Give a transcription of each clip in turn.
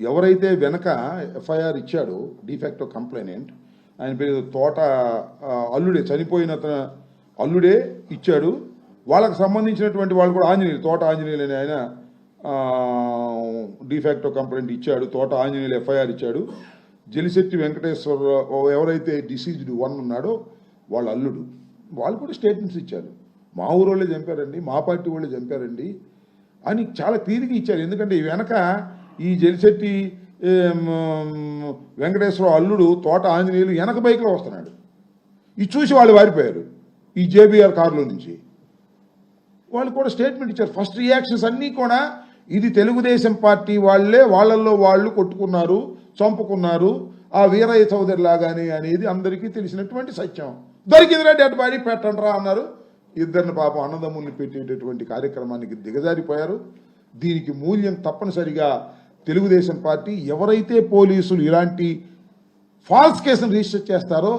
ఎవరైతే వెనక ఎఫ్ఐఆర్ ఇచ్చాడో డిఫాక్టో కంప్లైనెంట్, ఆయన పేరు తోట అల్లుడే, చనిపోయిన అల్లుడే ఇచ్చాడు. వాళ్ళకి సంబంధించినటువంటి వాళ్ళు కూడా ఆంజనేయులు, తోట ఆంజనేయులు అని ఆయన డిఫాక్టో కంప్లైంట్ ఇచ్చాడు. తోట ఆంజనేయులు ఎఫ్ఐఆర్ ఇచ్చాడు. జలిశెట్టి వెంకటేశ్వర ఎవరైతే డిసీజ్డ్ 1 ఉన్నాడో వాళ్ళ అల్లుడు, వాళ్ళు కూడా స్టేట్మెంట్స్ ఇచ్చారు. మా ఊరు వాళ్ళే చంపారండి, మా పార్టీ వాళ్ళే చంపారండి అని చాలా క్లియర్గా ఇచ్చారు. ఎందుకంటే ఈ వెనక ఈ జలిశెట్టి వెంకటేశ్వర అల్లుడు తోట ఆంజనేయులు వెనక బైక్లో వస్తున్నాడు. ఇది చూసి వాళ్ళు వారిపోయారు ఈ జేబీఆర్ కారులో నుంచి. వాళ్ళు కూడా స్టేట్మెంట్ ఇచ్చారు. ఫస్ట్ రియాక్షన్స్ అన్నీ కూడా ఇది తెలుగుదేశం పార్టీ వాళ్ళే, వాళ్ళల్లో వాళ్ళు కొట్టుకున్నారు, చంపుకున్నారు, ఆ వీరయ్య చౌదరి లాగానే అనేది అందరికీ తెలిసినటువంటి సత్యం. దొరికిందిరా డెడ్ బాడీ పెట్టండి రా అన్నారు. ఇద్దరిని పాపం అన్నదమ్ముల్ని పెట్టేటటువంటి కార్యక్రమానికి దిగజారిపోయారు. దీనికి మూల్యం తప్పనిసరిగా తెలుగుదేశం పార్టీ, ఎవరైతే పోలీసులు ఇలాంటి ఫాల్స్ కేసును రిజిస్టర్ చేస్తారో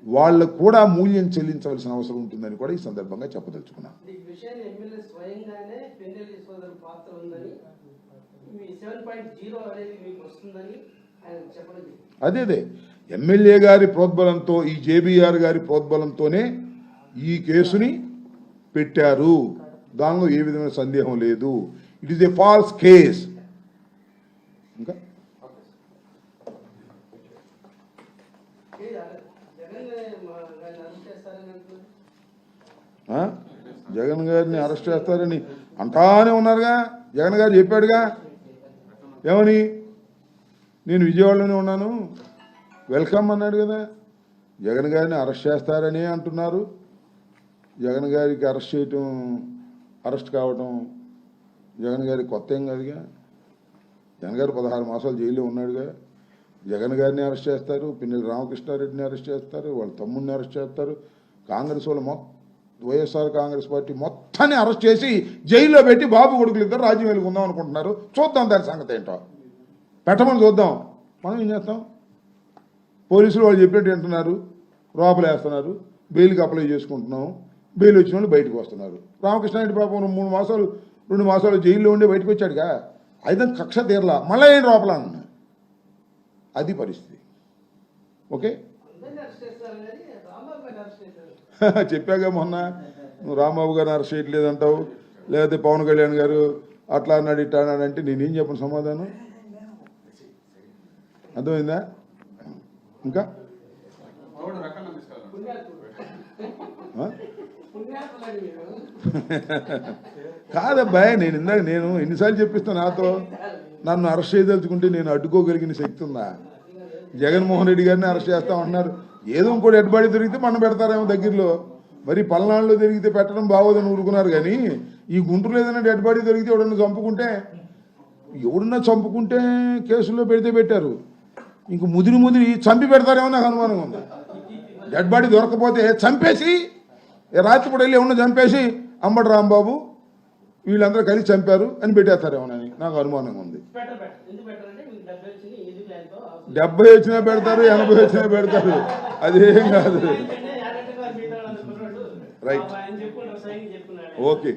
వాళ్ళకు కూడా మూల్యం చెల్లించవలసిన అవసరం ఉంటుందని కూడా ఈ సందర్భంగా చెప్పదలుచుకున్నాను. అదే ఎమ్మెల్యే గారి ప్రోద్బలంతో, ఈ జేబీఆర్ గారి ప్రోద్బలంతోనే ఈ కేసుని పెట్టారు. దానిలో ఏ విధమైన సందేహం లేదు. It is a falls case. ఇంకా జగన్ గారిని అరెస్ట్ చేస్తారని అంటానే ఉన్నారుగా. జగన్ గారు చెప్పాడుగా, ఏమని, నేను విజయవాడలోనే ఉన్నాను, వెల్కమ్ అన్నాడు కదా. జగన్ గారిని అరెస్ట్ చేస్తారని అంటున్నారు. జగన్ గారికి అరెస్ట్ కావటం జగన్ గారికి కొత్త ఏం కాదుగా. జగన్ గారు 16 మాసాలు జైల్లో ఉన్నాడుగా. జగన్ గారిని అరెస్ట్ చేస్తారు, పిన్నెల రామకృష్ణారెడ్డిని అరెస్ట్ చేస్తారు, వాళ్ళ తమ్ముడిని అరెస్ట్ చేస్తారు. కాంగ్రెస్ వాళ్ళు వైఎస్ఆర్ కాంగ్రెస్ పార్టీ మొత్తాన్ని అరెస్ట్ చేసి జైల్లో పెట్టి బాబు కొడుకులు ఇద్దరు రాజ్యం వెలుగుందాం అనుకుంటున్నారు. చూద్దాం దాని సంగతి ఏంటో, పెట్టమని చూద్దాం. మనం ఏం చేస్తాం? పోలీసులు వాళ్ళు చెప్పినట్టు వింటున్నారు, లోపలేస్తున్నారు, బెయిల్కి అప్లై చేసుకుంటున్నాం. బెయిల్ వచ్చిన వాళ్ళు బయటకు వస్తున్నారు. రామకృష్ణారెడ్డి పాపం 2 మాసాలు జైల్లో ఉండి బయటకు వచ్చాడుగా. అయితే కక్ష తీరలా, మళ్ళీ ఏంటి లోపల అన్న, అది పరిస్థితి. ఓకే, చెప్పాగా మొన్న, నువ్వు రాంబాబు గారిని అరెస్ట్ చేయట్లేదంటావు, లేకపోతే పవన్ కళ్యాణ్ గారు అట్లా అన్నాడు ఇట్లా అన్నాడంటే నేనేం చెప్పను సమాధానం? అర్థమైందా? ఇంకా కాదబ్బాయి, నేను ఎన్నిసార్లు చెప్పిస్తాను, నాతో నన్ను అరెస్ట్ చేయదలుచుకుంటే నేను అడ్డుకోగలిగిన శక్తి ఉందా? జగన్మోహన్ రెడ్డి గారిని అరెస్ట్ చేస్తామంటున్నారు. ఏదో ఇంకోటి ఎడ్బాడి దొరికితే మనం పెడతారేమో దగ్గరలో. మరి పల్నాడులో దొరికితే పెట్టడం బాగోదని ఊరుకున్నారు. కానీ ఈ గుంటూరులో ఏదైనా డెడ్ బాడీ దొరికితే ఎవడన్నా చంపుకుంటే కేసుల్లో పెడితే పెట్టారు. ఇంక ముదిరి చంపి పెడతారేమో నాకు అనుమానం ఉంది. డెడ్ బాడీ దొరకపోతే చంపేసి రాత్రిపూట వెళ్ళి ఎవరన్నా చంపేసి అంబటి రాంబాబు వీళ్ళందరూ కలిసి చంపారు అని పెట్టేస్తారేమోనని నాకు అనుమానంగా ఉంది. 70 వచ్చినా పెడతారు, 80 వచ్చినా పెడతారు, అదేం కాదు. Right, okay.